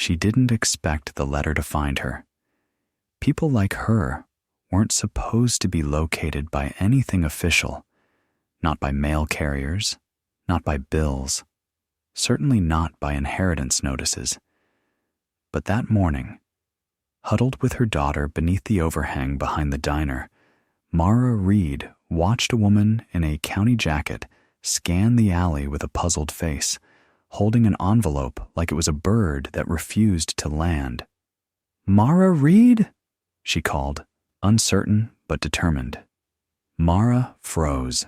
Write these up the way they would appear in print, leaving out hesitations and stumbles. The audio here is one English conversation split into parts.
She didn't expect the letter to find her. People like her weren't supposed to be located by anything official, not by mail carriers, not by bills, certainly not by inheritance notices. But that morning, huddled with her daughter beneath the overhang behind the diner, Mara Reed watched a woman in a county jacket scan the alley with a puzzled face, holding an envelope like it was a bird that refused to land. "Mara Reed?" she called, uncertain but determined. Mara froze.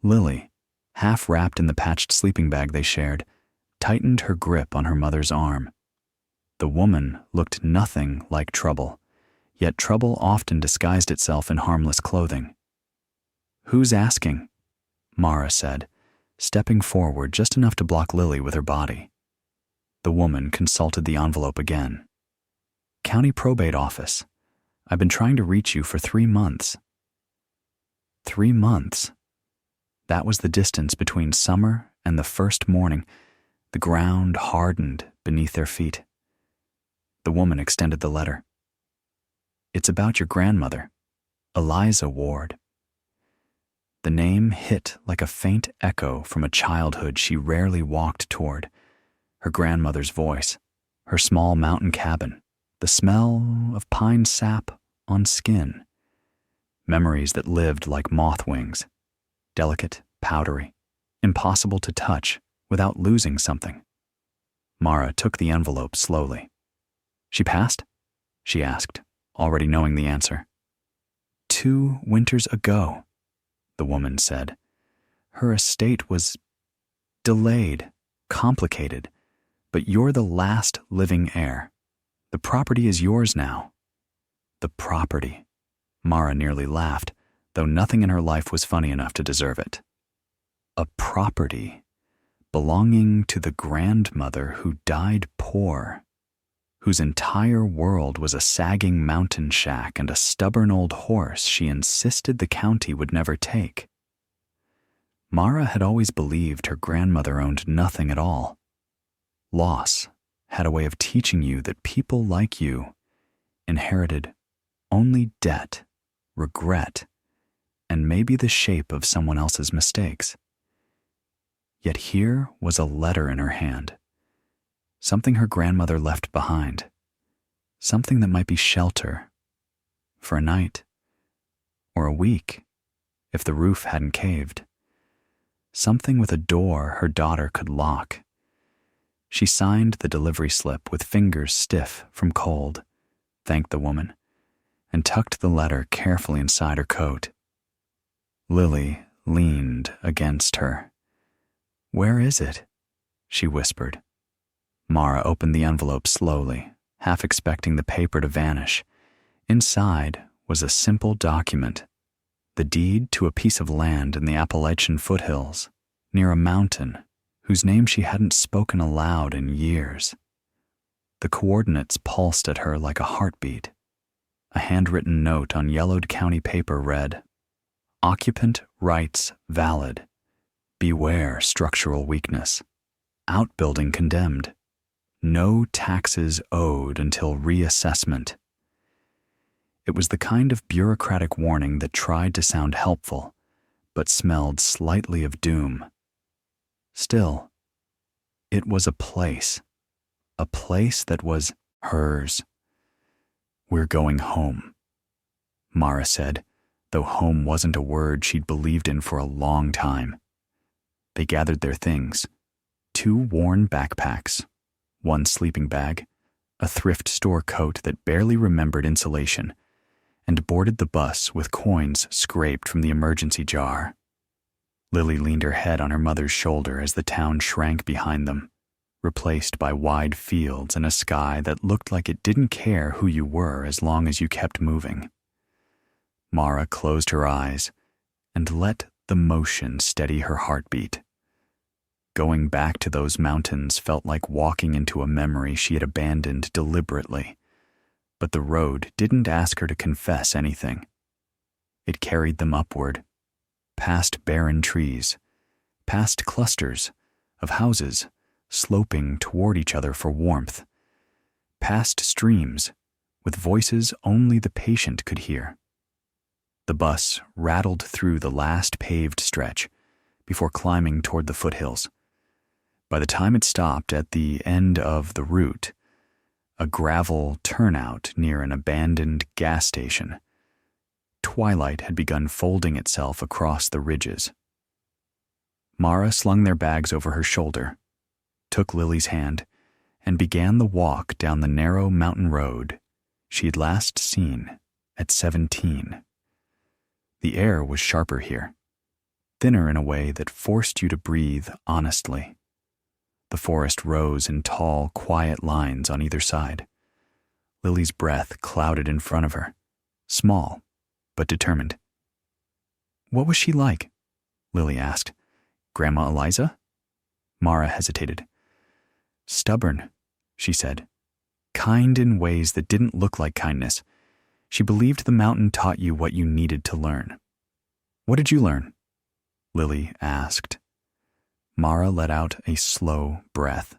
Lily, half wrapped in the patched sleeping bag they shared, tightened her grip on her mother's arm. The woman looked nothing like trouble, yet trouble often disguised itself in harmless clothing. "Who's asking?" Mara said, stepping forward just enough to block Lily with her body. The woman consulted the envelope again. "County Probate Office. I've been trying to reach you for 3 months." 3 months. That was the distance between summer and the first morning. The ground hardened beneath their feet. The woman extended the letter. "It's about your grandmother, Eliza Ward." The name hit like a faint echo from a childhood she rarely walked toward. Her grandmother's voice, her small mountain cabin, the smell of pine sap on skin. Memories that lived like moth wings, delicate, powdery, impossible to touch without losing something. Mara took the envelope slowly. "She passed?" she asked, already knowing the answer. 2 winters ago, the woman said. Her estate was delayed, complicated, but you're the last living heir. The property is yours now." The property. Mara nearly laughed, though nothing in her life was funny enough to deserve it. A property belonging to the grandmother who died poor, whose entire world was a sagging mountain shack and a stubborn old horse she insisted the county would never take. Mara had always believed her grandmother owned nothing at all. Loss had a way of teaching you that people like you inherited only debt, regret, and maybe the shape of someone else's mistakes. Yet here was a letter in her hand, something her grandmother left behind, something that might be shelter for a night or a week if the roof hadn't caved, something with a door her daughter could lock. She signed the delivery slip with fingers stiff from cold, thanked the woman, and tucked the letter carefully inside her coat. Lily leaned against her. "Where is it?" she whispered. Mara opened the envelope slowly, half expecting the paper to vanish. Inside was a simple document, the deed to a piece of land in the Appalachian foothills, near a mountain whose name she hadn't spoken aloud in years. The coordinates pulsed at her like a heartbeat. A handwritten note on yellowed county paper read, "Occupant rights valid. Beware structural weakness. Outbuilding condemned. No taxes owed until reassessment." It was the kind of bureaucratic warning that tried to sound helpful, but smelled slightly of doom. Still, it was a place that was hers. "We're going home," Mara said, though home wasn't a word she'd believed in for a long time. They gathered their things, 2 worn backpacks, 1 sleeping bag, a thrift store coat that barely remembered insulation, and boarded the bus with coins scraped from the emergency jar. Lily leaned her head on her mother's shoulder as the town shrank behind them, replaced by wide fields and a sky that looked like it didn't care who you were as long as you kept moving. Mara closed her eyes and let the motion steady her heartbeat. Going back to those mountains felt like walking into a memory she had abandoned deliberately, but the road didn't ask her to confess anything. It carried them upward, past barren trees, past clusters of houses sloping toward each other for warmth, past streams, with voices only the patient could hear. The bus rattled through the last paved stretch before climbing toward the foothills. By the time it stopped at the end of the route, a gravel turnout near an abandoned gas station, twilight had begun folding itself across the ridges. Mara slung their bags over her shoulder, took Lily's hand, and began the walk down the narrow mountain road she had last seen at 17. The air was sharper here, thinner in a way that forced you to breathe honestly. The forest rose in tall, quiet lines on either side. Lily's breath clouded in front of her, small but determined. "What was she like?" Lily asked. "Grandma Eliza?" Mara hesitated. "Stubborn," she said. "Kind in ways that didn't look like kindness. She believed the mountain taught you what you needed to learn." "What did you learn?" Lily asked. Mara let out a slow breath.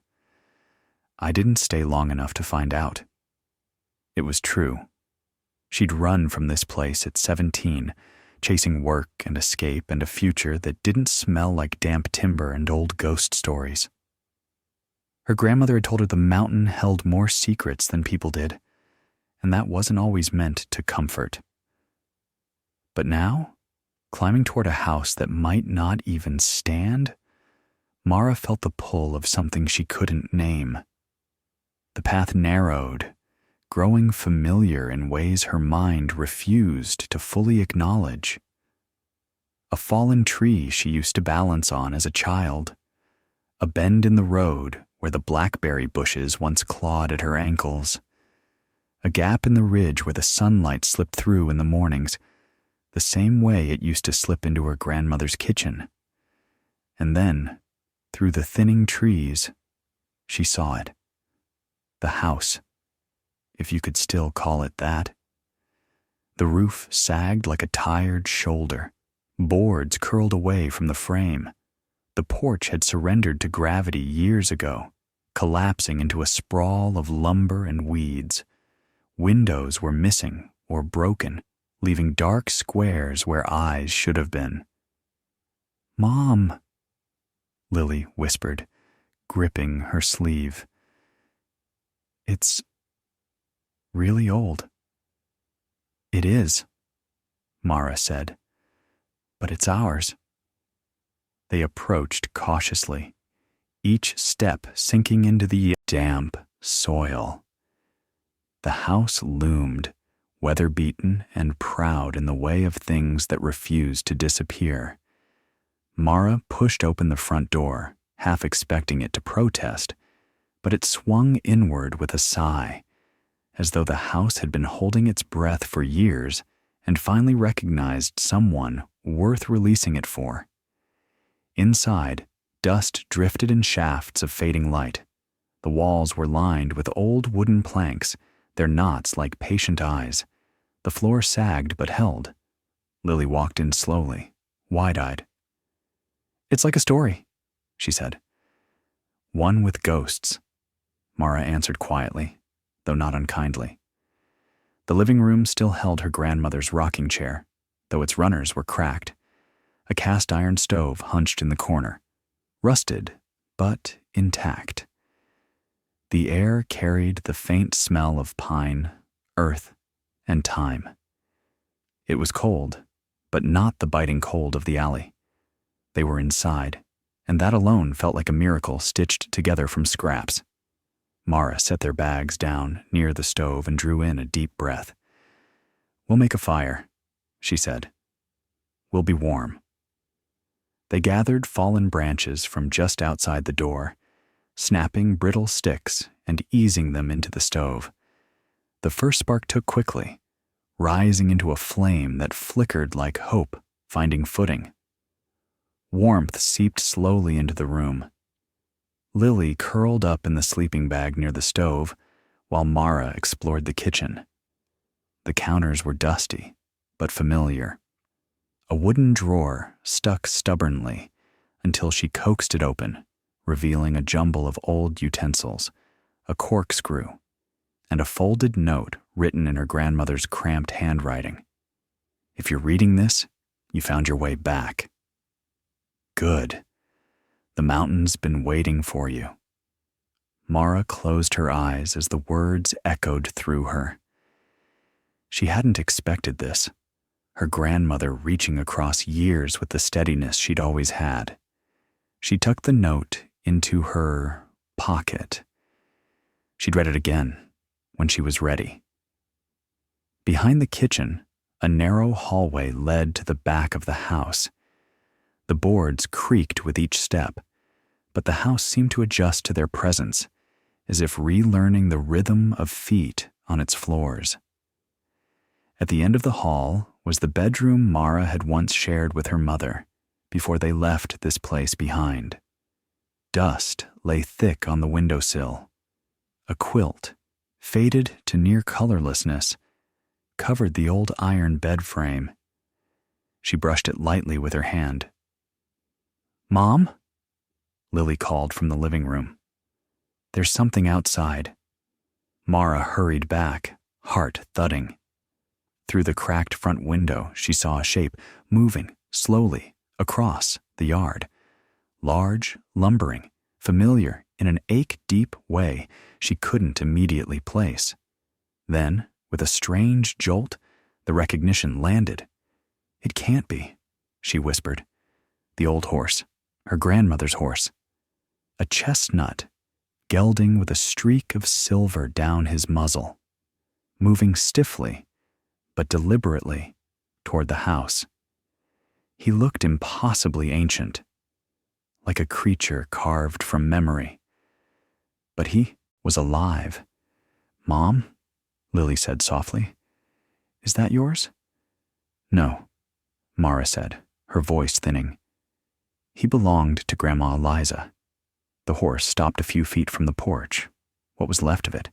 "I didn't stay long enough to find out." It was true. She'd run from this place at 17, chasing work and escape and a future that didn't smell like damp timber and old ghost stories. Her grandmother had told her the mountain held more secrets than people did, and that wasn't always meant to comfort. But now, climbing toward a house that might not even stand, Mara felt the pull of something she couldn't name. The path narrowed, growing familiar in ways her mind refused to fully acknowledge. A fallen tree she used to balance on as a child, a bend in the road where the blackberry bushes once clawed at her ankles, a gap in the ridge where the sunlight slipped through in the mornings, the same way it used to slip into her grandmother's kitchen. And then, through the thinning trees, she saw it. The house, if you could still call it that. The roof sagged like a tired shoulder. Boards curled away from the frame. The porch had surrendered to gravity years ago, collapsing into a sprawl of lumber and weeds. Windows were missing or broken, leaving dark squares where eyes should have been. "Mom," Lily whispered, gripping her sleeve. "It's really old." "It is," Mara said, "but it's ours." They approached cautiously, each step sinking into the damp soil. The house loomed, weather-beaten and proud in the way of things that refused to disappear. Mara pushed open the front door, half expecting it to protest, but it swung inward with a sigh, as though the house had been holding its breath for years and finally recognized someone worth releasing it for. Inside, dust drifted in shafts of fading light. The walls were lined with old wooden planks, their knots like patient eyes. The floor sagged but held. Lily walked in slowly, wide-eyed. "It's like a story," she said. "One with ghosts," Mara answered quietly, though not unkindly. The living room still held her grandmother's rocking chair, though its runners were cracked. A cast-iron stove hunched in the corner, rusted but intact. The air carried the faint smell of pine, earth, and time. It was cold, but not the biting cold of the alley. They were inside, and that alone felt like a miracle stitched together from scraps. Mara set their bags down near the stove and drew in a deep breath. "We'll make a fire," she said. "We'll be warm." They gathered fallen branches from just outside the door, snapping brittle sticks and easing them into the stove. The first spark took quickly, rising into a flame that flickered like hope finding footing. Warmth seeped slowly into the room. Lily curled up in the sleeping bag near the stove, while Mara explored the kitchen. The counters were dusty, but familiar. A wooden drawer stuck stubbornly until she coaxed it open, revealing a jumble of old utensils, a corkscrew, and a folded note written in her grandmother's cramped handwriting. If you're reading this, you found your way back. Good. The mountain's been waiting for you. Mara closed her eyes as the words echoed through her. She hadn't expected this, her grandmother reaching across years with the steadiness she'd always had. She tucked the note into her pocket. She'd read it again when she was ready. Behind the kitchen, a narrow hallway led to the back of the house. The boards creaked with each step, but the house seemed to adjust to their presence, as if relearning the rhythm of feet on its floors. At the end of the hall was the bedroom Mara had once shared with her mother before they left this place behind. Dust lay thick on the windowsill. A quilt, faded to near colorlessness, covered the old iron bed frame. She brushed it lightly with her hand. "Mom?" Lily called from the living room. "There's something outside." Mara hurried back, heart thudding. Through the cracked front window, she saw a shape moving slowly across the yard. Large, lumbering, familiar in an ache-deep way she couldn't immediately place. Then, with a strange jolt, the recognition landed. "It can't be," she whispered. The old horse, her grandmother's horse. A chestnut, gelding with a streak of silver down his muzzle, moving stiffly but deliberately toward the house. He looked impossibly ancient, like a creature carved from memory. But he was alive. "Mom?" Lily said softly. "Is that yours?" "No," Mara said, her voice thinning. "He belonged to Grandma Eliza." The horse stopped a few feet from the porch, what was left of it,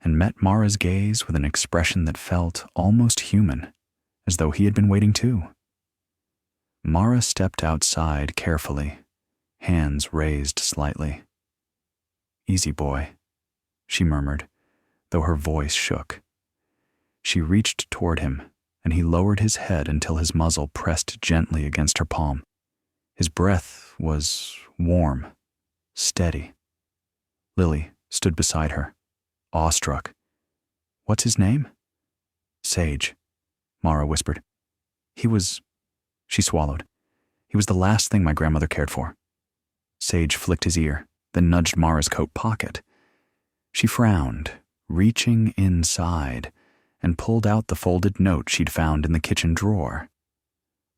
and met Mara's gaze with an expression that felt almost human, as though he had been waiting too. Mara stepped outside carefully, hands raised slightly. "Easy, boy," she murmured, though her voice shook. She reached toward him, and he lowered his head until his muzzle pressed gently against her palm. His breath was warm, steady. Lily stood beside her, awestruck. "What's his name?" "Sage," Mara whispered. She swallowed. "He was the last thing my grandmother cared for." Sage flicked his ear, then nudged Mara's coat pocket. She frowned, reaching inside, and pulled out the folded note she'd found in the kitchen drawer.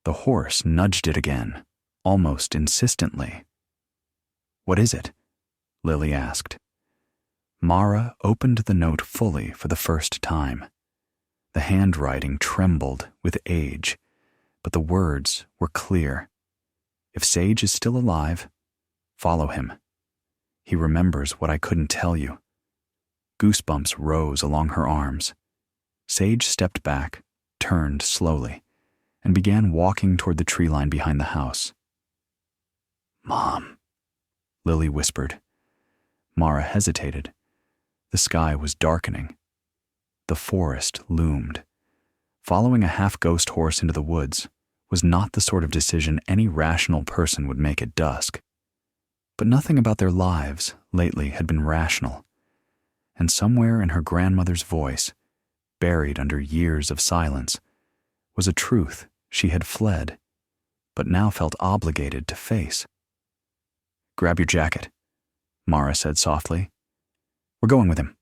The horse nudged it again, almost insistently. "What is it?" Lily asked. Mara opened the note fully for the first time. The handwriting trembled with age, but the words were clear. "If Sage is still alive, follow him. He remembers what I couldn't tell you." Goosebumps rose along her arms. Sage stepped back, turned slowly, and began walking toward the tree line behind the house. "Mom," Lily whispered. Mara hesitated. The sky was darkening. The forest loomed. Following a half-ghost horse into the woods was not the sort of decision any rational person would make at dusk. But nothing about their lives lately had been rational. And somewhere in her grandmother's voice, buried under years of silence, was a truth she had fled, but now felt obligated to face. "Grab your jacket," Mara said softly. "We're going with him."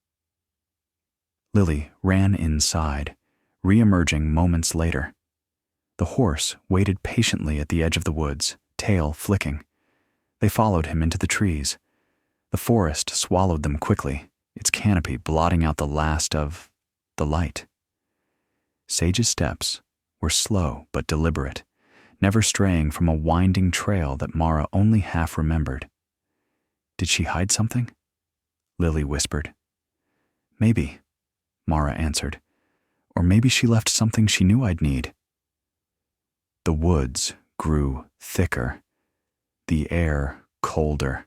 Lily ran inside, re-emerging moments later. The horse waited patiently at the edge of the woods, tail flicking. They followed him into the trees. The forest swallowed them quickly, its canopy blotting out the last of the light. Sage's steps were slow but deliberate, never straying from a winding trail that Mara only half remembered. "Did she hide something?" Lily whispered. "Maybe," Mara answered. "Or maybe she left something she knew I'd need." The woods grew thicker, the air colder.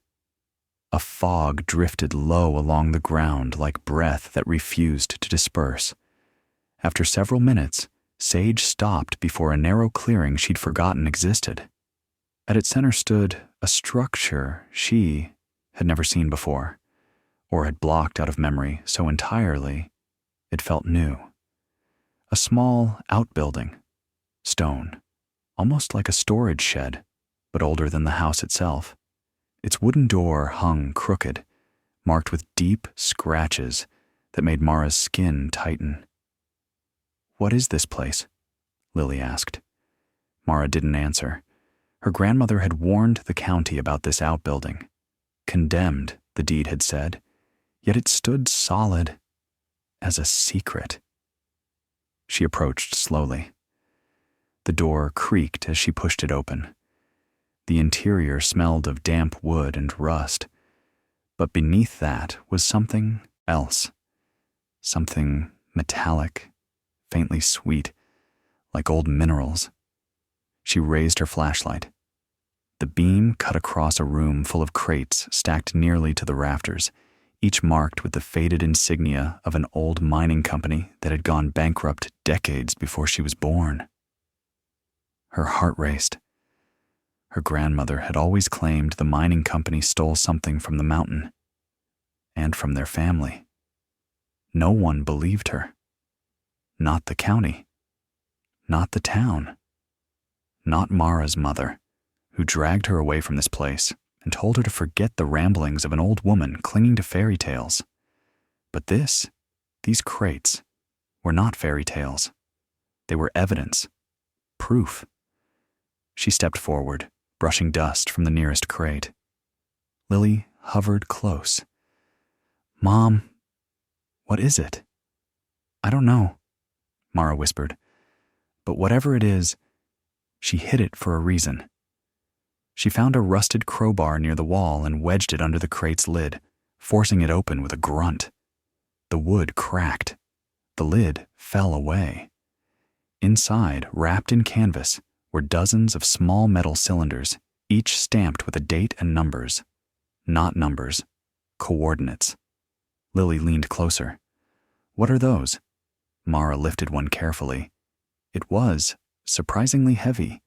A fog drifted low along the ground like breath that refused to disperse. After several minutes, Sage stopped before a narrow clearing she'd forgotten existed. At its center stood a structure she had never seen before, or had blocked out of memory so entirely it felt new. A small outbuilding, stone, almost like a storage shed, but older than the house itself. Its wooden door hung crooked, marked with deep scratches that made Mara's skin tighten. "What is this place?" Lily asked. Mara didn't answer. Her grandmother had warned the county about this outbuilding. Condemned, the deed had said, yet it stood solid as a secret. She approached slowly. The door creaked as she pushed it open. The interior smelled of damp wood and rust, but beneath that was something else. Something metallic, faintly sweet, like old minerals. She raised her flashlight. The beam cut across a room full of crates stacked nearly to the rafters, each marked with the faded insignia of an old mining company that had gone bankrupt decades before she was born. Her heart raced. Her grandmother had always claimed the mining company stole something from the mountain and from their family. No one believed her. Not the county. Not the town. Not Mara's mother, who dragged her away from this place and told her to forget the ramblings of an old woman clinging to fairy tales. But these crates, were not fairy tales. They were evidence, proof. She stepped forward, brushing dust from the nearest crate. Lily hovered close. "Mom, what is it?" "I don't know," Mara whispered. "But whatever it is, she hid it for a reason." She found a rusted crowbar near the wall and wedged it under the crate's lid, forcing it open with a grunt. The wood cracked. The lid fell away. Inside, wrapped in canvas, were dozens of small metal cylinders, each stamped with a date and numbers. Not numbers, coordinates. Lily leaned closer. "What are those?" Mara lifted one carefully. It was surprisingly heavy.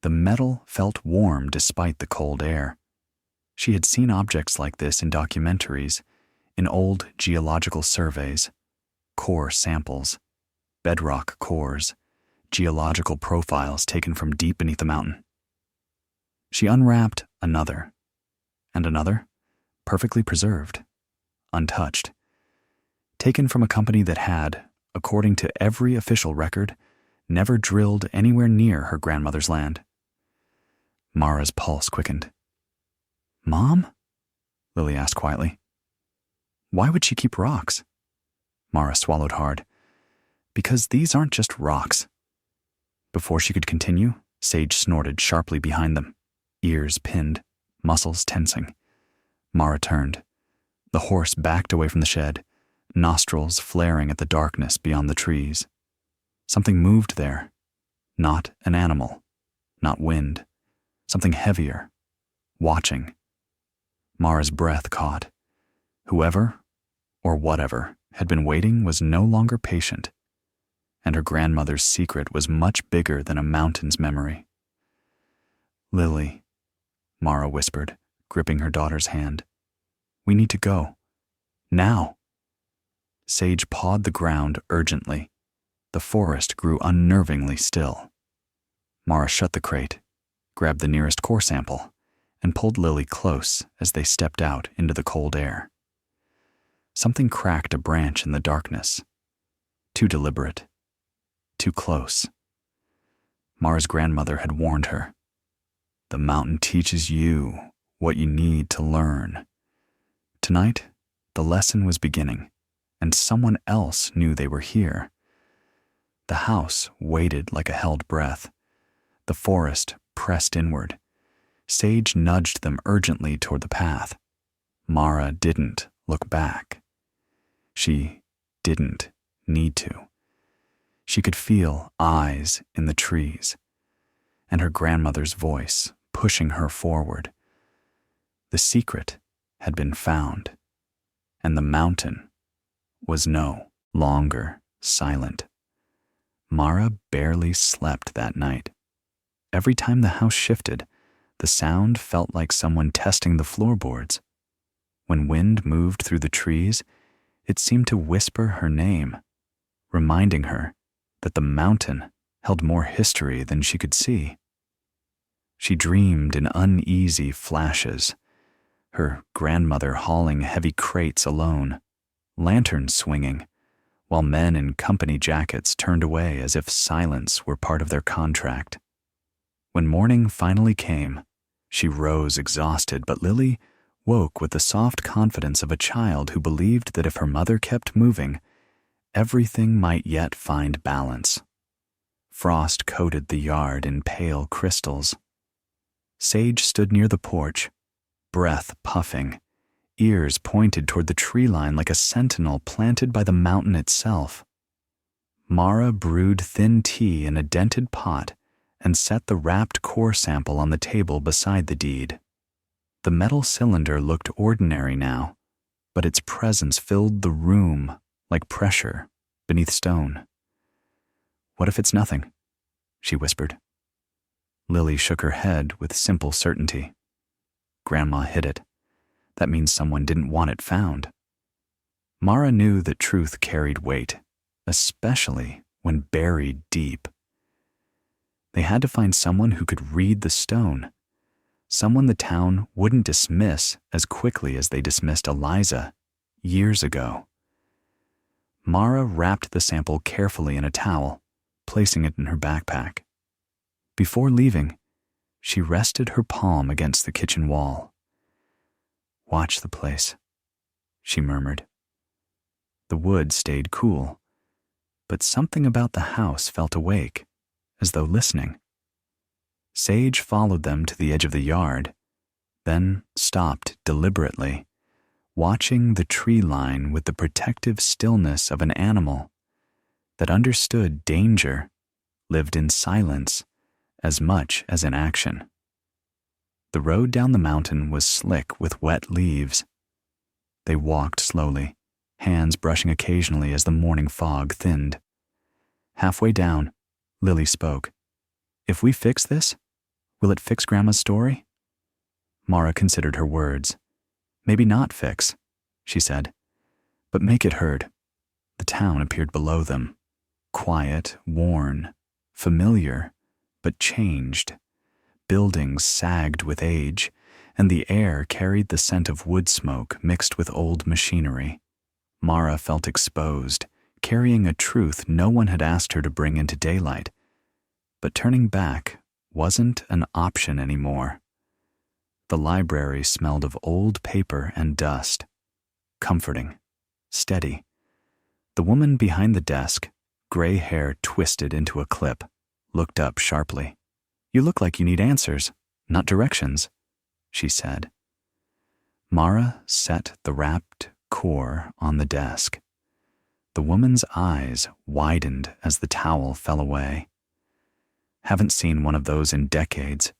The metal felt warm despite the cold air. She had seen objects like this in documentaries, in old geological surveys, core samples, bedrock cores, geological profiles taken from deep beneath the mountain. She unwrapped another, and another, perfectly preserved, untouched, taken from a company that had, according to every official record, never drilled anywhere near her grandmother's land. Mara's pulse quickened. "Mom?" Lily asked quietly. "Why would she keep rocks?" Mara swallowed hard. "Because these aren't just rocks." Before she could continue, Sage snorted sharply behind them, ears pinned, muscles tensing. Mara turned. The horse backed away from the shed, nostrils flaring at the darkness beyond the trees. Something moved there. Not an animal, not wind. Something heavier, watching. Mara's breath caught. Whoever, or whatever, had been waiting was no longer patient, and her grandmother's secret was much bigger than a mountain's memory. "Lily," Mara whispered, gripping her daughter's hand. "We need to go. Now." Sage pawed the ground urgently. The forest grew unnervingly still. Mara shut the crate, grabbed the nearest core sample, and pulled Lily close as they stepped out into the cold air. Something cracked a branch in the darkness. Too deliberate. Too close. Mara's grandmother had warned her. The mountain teaches you what you need to learn. Tonight, the lesson was beginning, and someone else knew they were here. The house waited like a held breath. The forest pressed inward. Sage nudged them urgently toward the path. Mara didn't look back. She didn't need to. She could feel eyes in the trees, and her grandmother's voice pushing her forward. The secret had been found, and the mountain was no longer silent. Mara barely slept that night. Every time the house shifted, the sound felt like someone testing the floorboards. When wind moved through the trees, it seemed to whisper her name, reminding her that the mountain held more history than she could see. She dreamed in uneasy flashes, her grandmother hauling heavy crates alone, lanterns swinging, while men in company jackets turned away as if silence were part of their contract. When morning finally came, she rose exhausted, but Lily woke with the soft confidence of a child who believed that if her mother kept moving, everything might yet find balance. Frost coated the yard in pale crystals. Sage stood near the porch, breath puffing, ears pointed toward the tree line like a sentinel planted by the mountain itself. Mara brewed thin tea in a dented pot and set the wrapped core sample on the table beside the deed. The metal cylinder looked ordinary now, but its presence filled the room like pressure beneath stone. "What if it's nothing?" she whispered. Lily shook her head with simple certainty. "Grandma hid it. That means someone didn't want it found." Mara knew that truth carried weight, especially when buried deep. They had to find someone who could read the stone, someone the town wouldn't dismiss as quickly as they dismissed Eliza years ago. Mara wrapped the sample carefully in a towel, placing it in her backpack. Before leaving, she rested her palm against the kitchen wall. "Watch the place," she murmured. The wood stayed cool, but something about the house felt awake, as though listening. Sage followed them to the edge of the yard, then stopped deliberately, watching the tree line with the protective stillness of an animal that understood danger, lived in silence as much as in action. The road down the mountain was slick with wet leaves. They walked slowly, hands brushing occasionally as the morning fog thinned. Halfway down, Lily spoke. "If we fix this, will it fix Grandma's story?" Mara considered her words. "Maybe not fix," she said, "but make it heard." The town appeared below them, quiet, worn, familiar, but changed. Buildings sagged with age, and the air carried the scent of wood smoke mixed with old machinery. Mara felt exposed, carrying a truth no one had asked her to bring into daylight. But turning back wasn't an option anymore. The library smelled of old paper and dust, comforting, steady. The woman behind the desk, gray hair twisted into a clip, looked up sharply. "You look like you need answers, not directions," she said. Mara set the wrapped core on the desk. The woman's eyes widened as the towel fell away. "Haven't seen one of those in decades."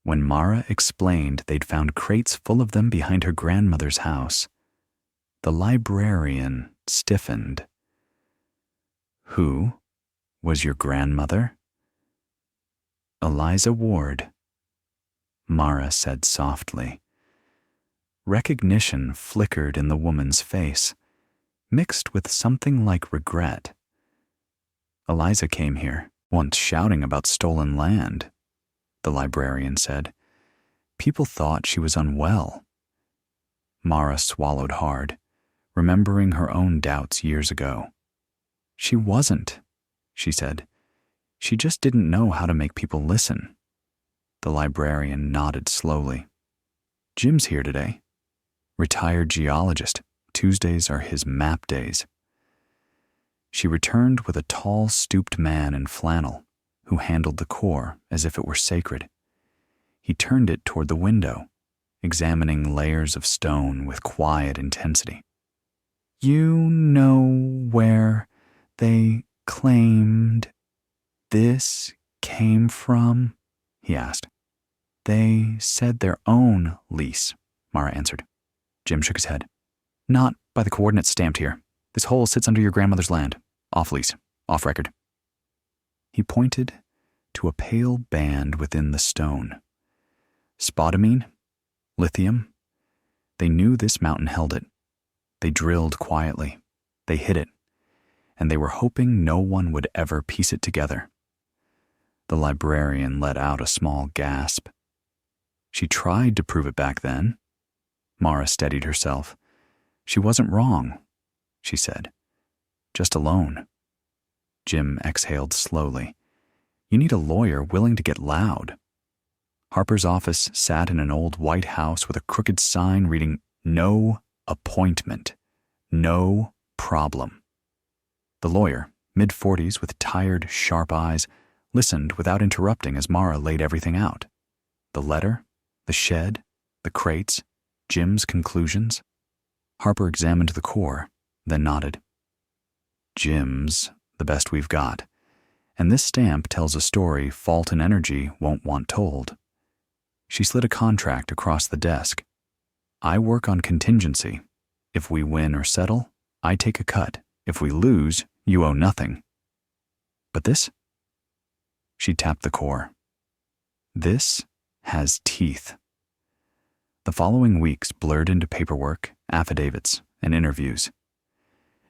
When Mara explained they'd found crates full of them behind her grandmother's house, the librarian stiffened. "Who was your grandmother?" "Eliza Ward," Mara said softly. Recognition flickered in the woman's face, mixed with something like regret. "Eliza came here, once shouting about stolen land," the librarian said. "People thought she was unwell." Mara swallowed hard, remembering her own doubts years ago. "She wasn't," she said. "She just didn't know how to make people listen." The librarian nodded slowly. "Jim's here today. Retired geologist. Tuesdays are his map days." She returned with a tall, stooped man in flannel who handled the core as if it were sacred. He turned it toward the window, examining layers of stone with quiet intensity. "You know where they claimed this came from?" he asked. "They said their own lease," Mara answered. Jim shook his head. Not by the coordinates stamped here. This hole sits under your grandmother's land. Off lease. Off record. He pointed to a pale band within the stone. Spodumene? Lithium? They knew this mountain held it. They drilled quietly. They hid it. And they were hoping no one would ever piece it together. The librarian let out a small gasp. She tried to prove it back then. Mara steadied herself. She wasn't wrong, she said. Just alone. Jim exhaled slowly. You need a lawyer willing to get loud. Harper's office sat in an old white house with a crooked sign reading, "No appointment. No problem." The lawyer, mid-40s with tired, sharp eyes, listened without interrupting as Mara laid everything out. The letter, the shed, the crates, Jim's conclusions. Harper examined the core, then nodded. Jim's the best we've got, and this stamp tells a story Fulton Energy won't want told. She slid a contract across the desk. I work on contingency. If we win or settle, I take a cut. If we lose, you owe nothing. But this? She tapped the core. This has teeth. The following weeks blurred into paperwork, affidavits, and interviews.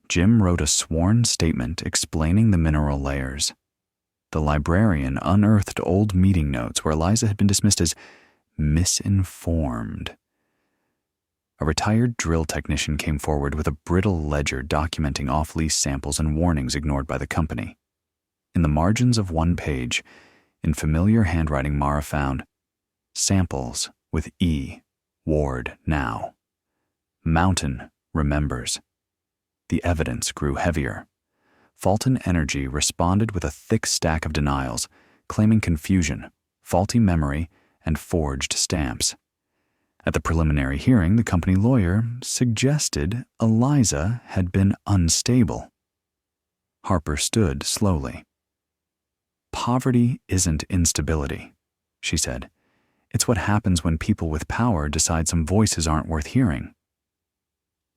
Jim wrote a sworn statement explaining the mineral layers. The librarian unearthed old meeting notes where Eliza had been dismissed as misinformed. A retired drill technician came forward with a brittle ledger documenting off-lease samples and warnings ignored by the company. In the margins of one page, in familiar handwriting, Mara found samples with E, Ward now. Mountain remembers. The evidence grew heavier. Fulton Energy responded with a thick stack of denials, claiming confusion, faulty memory, and forged stamps. At the preliminary hearing, the company lawyer suggested Eliza had been unstable. Harper stood slowly. Poverty isn't instability, she said. It's what happens when people with power decide some voices aren't worth hearing.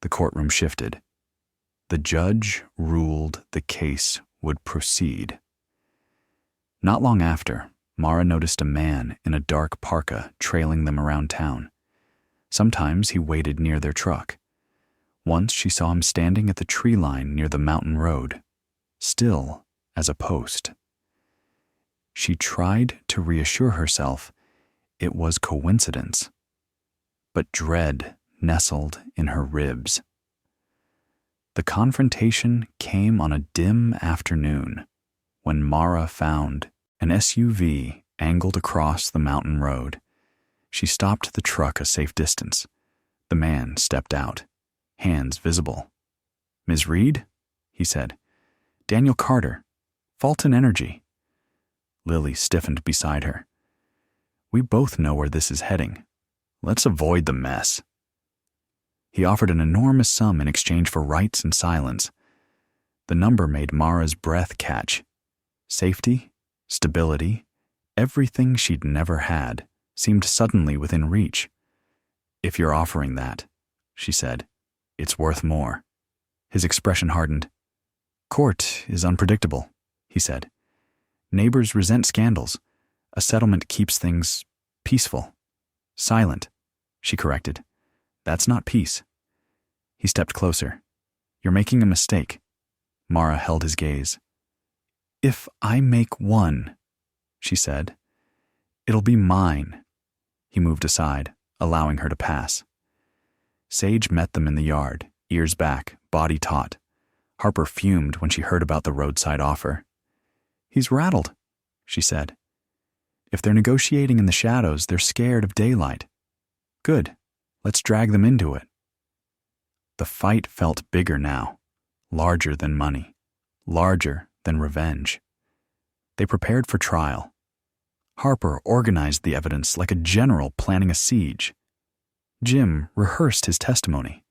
The courtroom shifted. The judge ruled the case would proceed. Not long after, Mara noticed a man in a dark parka trailing them around town. Sometimes he waited near their truck. Once she saw him standing at the tree line near the mountain road, still as a post. She tried to reassure herself it was coincidence, but dread nestled in her ribs. The confrontation came on a dim afternoon when Mara found an SUV angled across the mountain road. She stopped the truck a safe distance. The man stepped out, hands visible. "Ms. Reed?" he said. "Daniel Carter, Fulton Energy." Lily stiffened beside her. "We both know where this is heading. Let's avoid the mess." He offered an enormous sum in exchange for rights and silence. The number made Mara's breath catch. Safety, stability, everything she'd never had seemed suddenly within reach. "If you're offering that," she said, "it's worth more." His expression hardened. "Court is unpredictable," he said. "Neighbors resent scandals. A settlement keeps things peaceful." "Silent," she corrected. "That's not peace." He stepped closer. "You're making a mistake." Mara held his gaze. "If I make one," she said, "it'll be mine." He moved aside, allowing her to pass. Sage met them in the yard, ears back, body taut. Harper fumed when she heard about the roadside offer. "He's rattled," she said. "If they're negotiating in the shadows, they're scared of daylight. Good. Let's drag them into it." The fight felt bigger now, larger than money, larger than revenge. They prepared for trial. Harper organized the evidence like a general planning a siege. Jim rehearsed his testimony.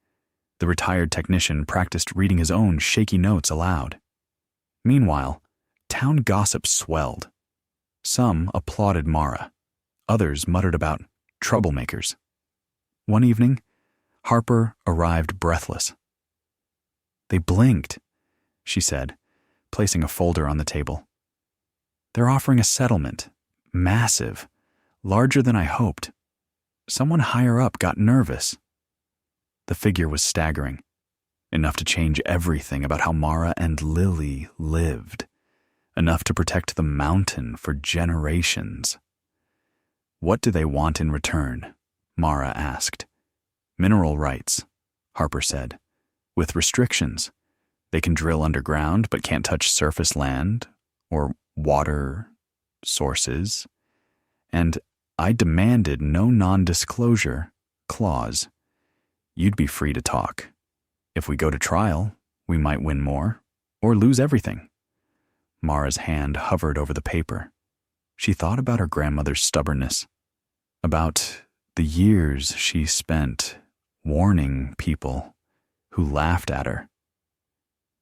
The retired technician practiced reading his own shaky notes aloud. Meanwhile, town gossip swelled. Some applauded Mara. Others muttered about troublemakers. One evening, Harper arrived breathless. "They blinked," she said, placing a folder on the table. "They're offering a settlement. Massive. Larger than I hoped. Someone higher up got nervous." The figure was staggering, enough to change everything about how Mara and Lily lived, enough to protect the mountain for generations. "What do they want in return?" Mara asked. "Mineral rights," Harper said, "with restrictions. They can drill underground but can't touch surface land or water sources. And I demanded no non-disclosure clause. You'd be free to talk. If we go to trial, we might win more or lose everything." Mara's hand hovered over the paper. She thought about her grandmother's stubbornness, about the years she spent warning people who laughed at her.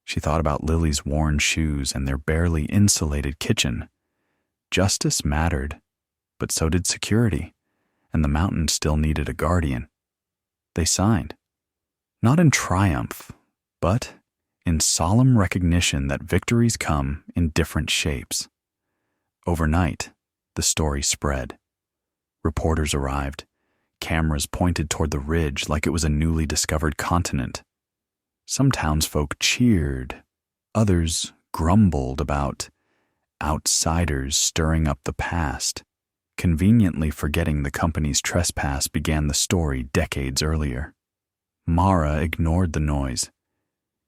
She thought about Lily's worn shoes and their barely insulated kitchen. Justice mattered, but so did security, and the mountain still needed a guardian. They signed, not in triumph, but in solemn recognition that victories come in different shapes. Overnight, the story spread. Reporters arrived. Cameras pointed toward the ridge like it was a newly discovered continent. Some townsfolk cheered. Others grumbled about outsiders stirring up the past, conveniently forgetting the company's trespass began the story decades earlier. Mara ignored the noise.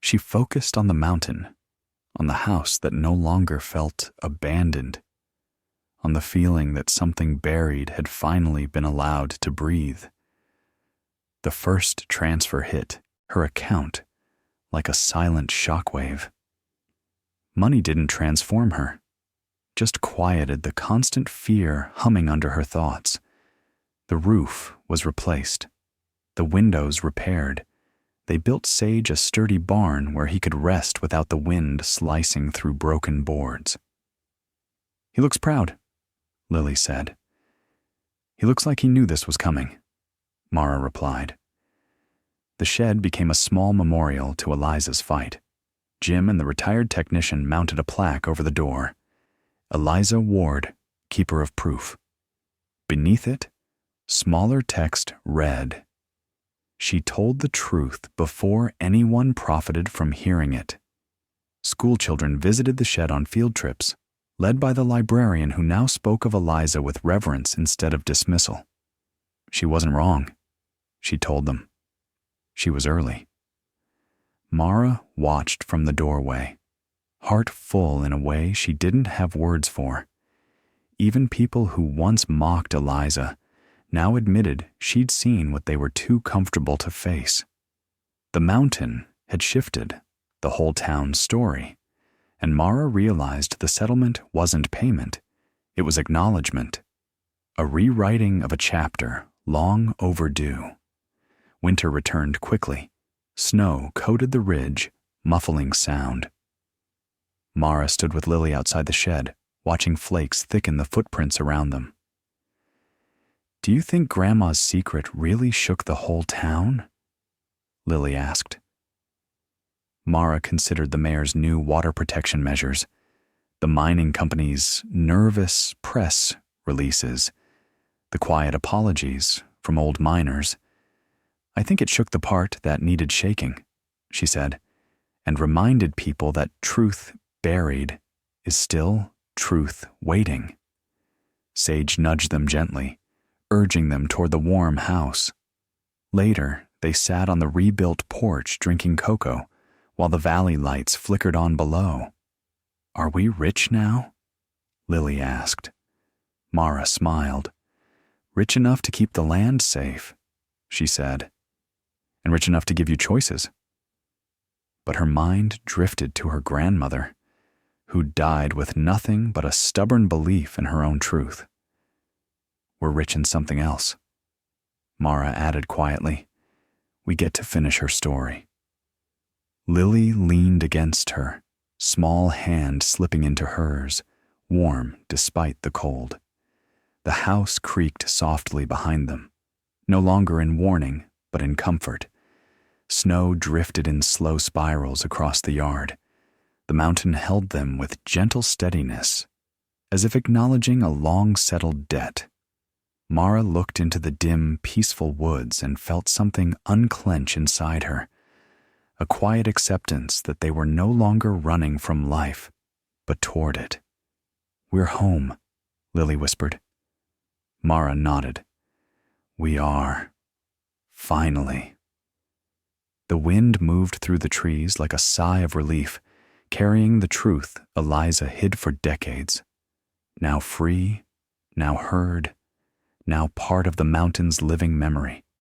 She focused on the mountain, on the house that no longer felt abandoned, on the feeling that something buried had finally been allowed to breathe. The first transfer hit her account like a silent shockwave. Money didn't transform her, just quieted the constant fear humming under her thoughts. The roof was replaced, the windows repaired. They built Sage a sturdy barn where he could rest without the wind slicing through broken boards. "He looks proud," Lily said. "He looks like he knew this was coming," Mara replied. The shed became a small memorial to Eliza's fight. Jim and the retired technician mounted a plaque over the door. "Eliza Ward, Keeper of Proof." Beneath it, smaller text read, "She told the truth before anyone profited from hearing it." Schoolchildren visited the shed on field trips, led by the librarian who now spoke of Eliza with reverence instead of dismissal. She wasn't wrong, she told them. She was early. Mara watched from the doorway, heart full in a way she didn't have words for. Even people who once mocked Eliza now admitted she'd seen what they were too comfortable to face. The mountain had shifted the whole town's story, and Mara realized the settlement wasn't payment, it was acknowledgement, a rewriting of a chapter long overdue. Winter returned quickly. Snow coated the ridge, muffling sound. Mara stood with Lily outside the shed, watching flakes thicken the footprints around them. "Do you think Grandma's secret really shook the whole town?" Lily asked. Mara considered the mayor's new water protection measures, the mining company's nervous press releases, the quiet apologies from old miners. "I think it shook the part that needed shaking," she said, "and reminded people that truth buried is still truth waiting." Sage nudged them gently, urging them toward the warm house. Later, they sat on the rebuilt porch drinking cocoa, while the valley lights flickered on below. "Are we rich now?" Lily asked. Mara smiled. "Rich enough to keep the land safe," she said, "and rich enough to give you choices." But her mind drifted to her grandmother, who died with nothing but a stubborn belief in her own truth. "We're rich in something else," Mara added quietly. "We get to finish her story." Lily leaned against her, small hand slipping into hers, warm despite the cold. The house creaked softly behind them. no longer in warning, but in comfort. Snow drifted in slow spirals across the yard. The mountain held them with gentle steadiness, as if acknowledging a long-settled debt. Mara looked into the dim, peaceful woods and felt something unclench inside her, a quiet acceptance that they were no longer running from life, but toward it. "We're home," Lily whispered. Mara nodded. "We are. Finally." The wind moved through the trees like a sigh of relief, carrying the truth Eliza hid for decades. Now free, now heard, now part of the mountain's living memory.